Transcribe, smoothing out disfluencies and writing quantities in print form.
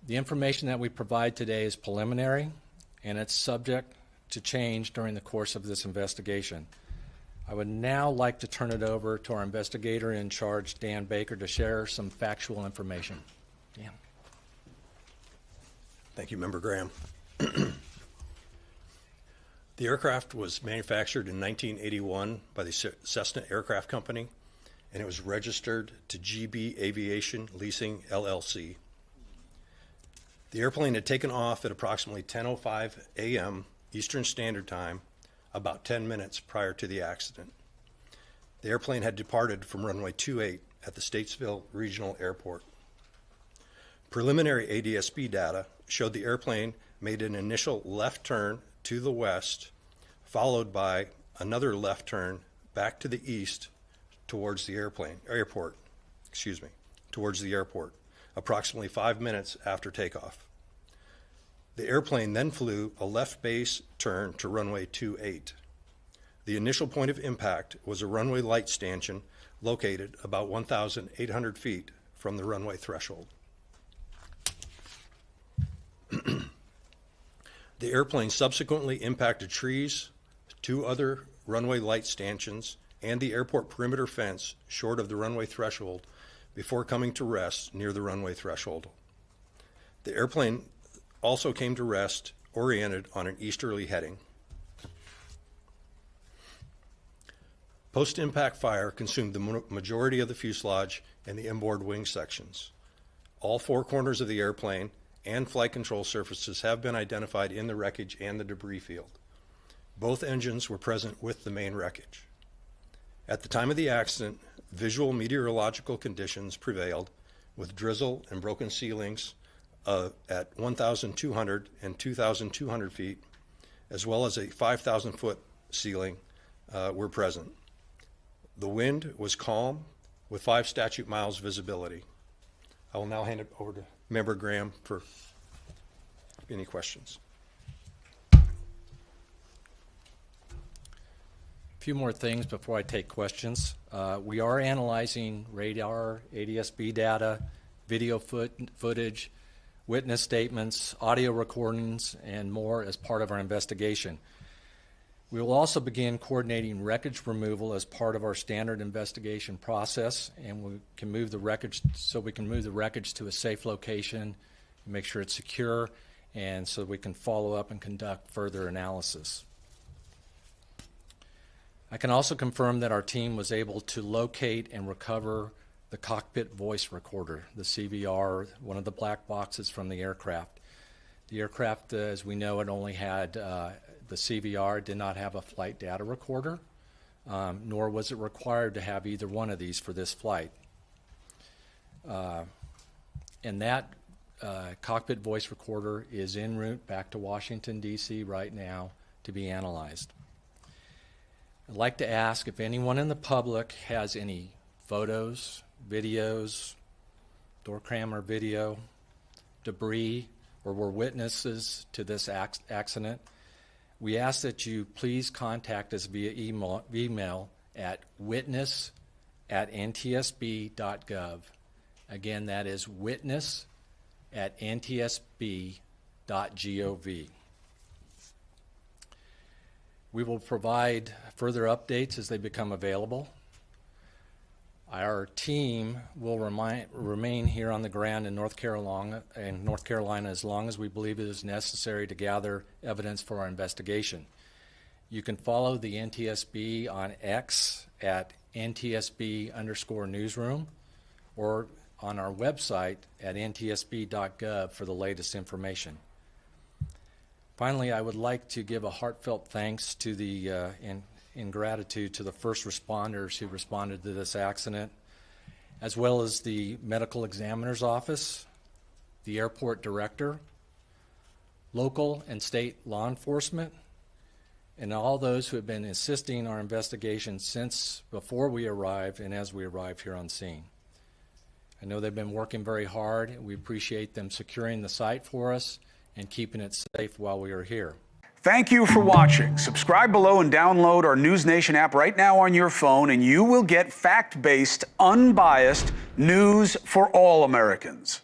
The information that we provide today is preliminary, and it's subject to change during the course of this investigation. I would now like to turn it over to our investigator in charge, Dan Baker, to share some factual information. Dan. Thank you, Member Graham. The aircraft was manufactured in 1981 by the Cessna Aircraft Company, and it was registered to GB Aviation Leasing, LLC. The airplane had taken off at approximately 10:05 a.m. Eastern Standard Time, about 10 minutes prior to the accident. The airplane had departed from runway 28 at the Statesville Regional Airport. Preliminary ADSB data showed the airplane made an initial left turn to the west, followed by another left turn back to the east towards the airport, approximately 5 minutes after takeoff. The airplane then flew a left base turn to runway 28. The initial point of impact was a runway light stanchion located about 1,800 feet from the runway threshold. The airplane subsequently impacted trees, 2 other runway light stanchions, and the airport perimeter fence short of the runway threshold before coming to rest near the runway threshold. The airplane also came to rest oriented on an easterly heading. Post-impact fire consumed the majority of the fuselage and the inboard wing sections. All 4 corners of the airplane and flight control surfaces have been identified in the wreckage and the debris field. Both engines were present with the main wreckage. At the time of the accident, visual meteorological conditions prevailed with drizzle and broken ceilings at 1,200 and 2,200 feet, as well as a 5,000-foot ceiling were present. The wind was calm with 5 statute miles visibility. I will now hand it over to Member Graham for any questions. A few more things before I take questions. We are analyzing radar, ADSB data, video footage, witness statements, audio recordings, and more as part of our investigation. We will also begin coordinating wreckage removal as part of our standard investigation process, and we can move the wreckage to a safe location and make sure it's secure, and so we can follow up and conduct further analysis. I can also confirm that our team was able to locate and recover the cockpit voice recorder, the CVR, one of the black boxes from the aircraft. The aircraft, as we know, it only had the CVR, did not have a flight data recorder, nor was it required to have either one of these for this flight. And that cockpit voice recorder is en route back to Washington, D.C. right now to be analyzed. I'd like to ask if anyone in the public has any photos, videos, door camera video, debris, or were witnesses to this accident. We ask that you please contact us via email at witness@ntsb.gov. Again, that is witness@ntsb.gov. We will provide further updates as they become available. Our team will remain here on the ground in North Carolina as long as we believe it is necessary to gather evidence for our investigation. You can follow the NTSB on X at NTSB_newsroom or on our website at ntsb.gov for the latest information. Finally, I would like to give a heartfelt thanks to in gratitude to the first responders who responded to this accident, as well as the medical examiner's office, the airport director, local and state law enforcement, and all those who have been assisting our investigation since before we arrived and as we arrived here on scene. I know they've been working very hard, and we appreciate them securing the site for us and keeping it safe while we are here. Thank you for watching. Subscribe below and download our NewsNation app right now on your phone, and you will get fact-based, unbiased news for all Americans.